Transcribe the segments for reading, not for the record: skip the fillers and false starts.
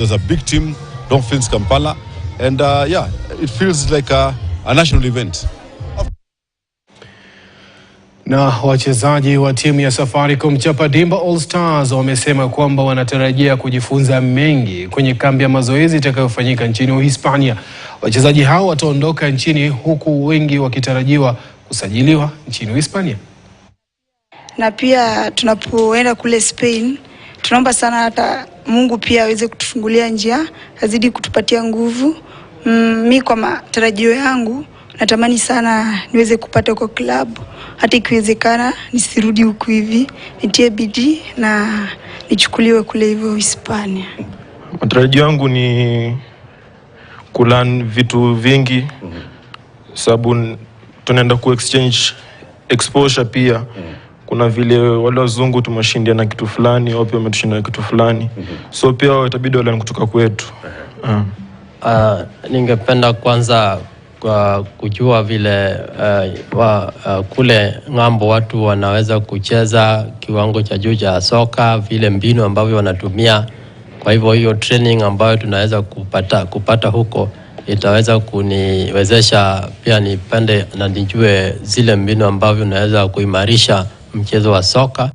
There's a big team, Dolphins Kampala, and yeah, it feels like a national event. Na wachezaji wa timu ya Safaricom Chapa Dimba All Stars wamesema kwamba wanatarajia kujifunza mengi kwenye kambi ya mazoezi itakayofanyika nchini Uhispania. Wachezaji hao wataondoka nchini huku wengi wakitarajiwa kusajiliwa nchini Uhispania. Na pia tunapoenda kule Spain, tunaomba sana hata Mungu pia aweze kutufungulia njia, azidi kutupatia nguvu. Mimi kwa matarajio yangu natamani sana niweze kupata kwa club, hata ikiwezekana nisirudi huku hivi, nitie bidii na nichukuliwe kule hivyo Hispania. Matarajio yangu ni kulearn vitu vingi, sababu tunaenda ku exchange exposure pia. Kuna vile wale wazungu tumeshindia na kitu fulani, wao pia wametushinda na kitu fulani. So pia itabidi wale kutoka kwetu. Ningependa kwanza kujua vile kule ng'ambo watu wanaweza kucheza kiwango cha juu cha soka, vile mbinu ambavyo wanatumia. Kwa hivyo hiyo training ambayo tunaweza kupata huko itaweza kuniwezesha pia nipende na nijue zile mbinu ambavyo naweza kuimarisha mchezo wa soka.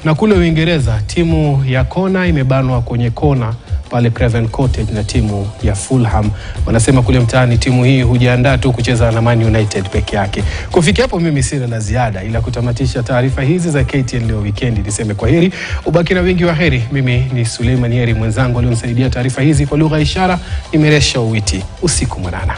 Na kule Uingereza timu ya Kona imebanwa kwenye kona pale Craven Cottage na timu ya Fulham. Wanasema kule mtaani timu hii hujiandaa tu kucheza na Man United peke yake. Kufikia hapo mimi sina la ziada ila kutamatisha taarifa hizi za KTN leo weekend niseme kwaheri. Ubaki na wingi wa heri. Mimi ni Suleiman Heri, mwenzangu alionisaidia taarifa hizi kwa lugha ya ishara ni Meresha Uwiti. Usiku mwanana.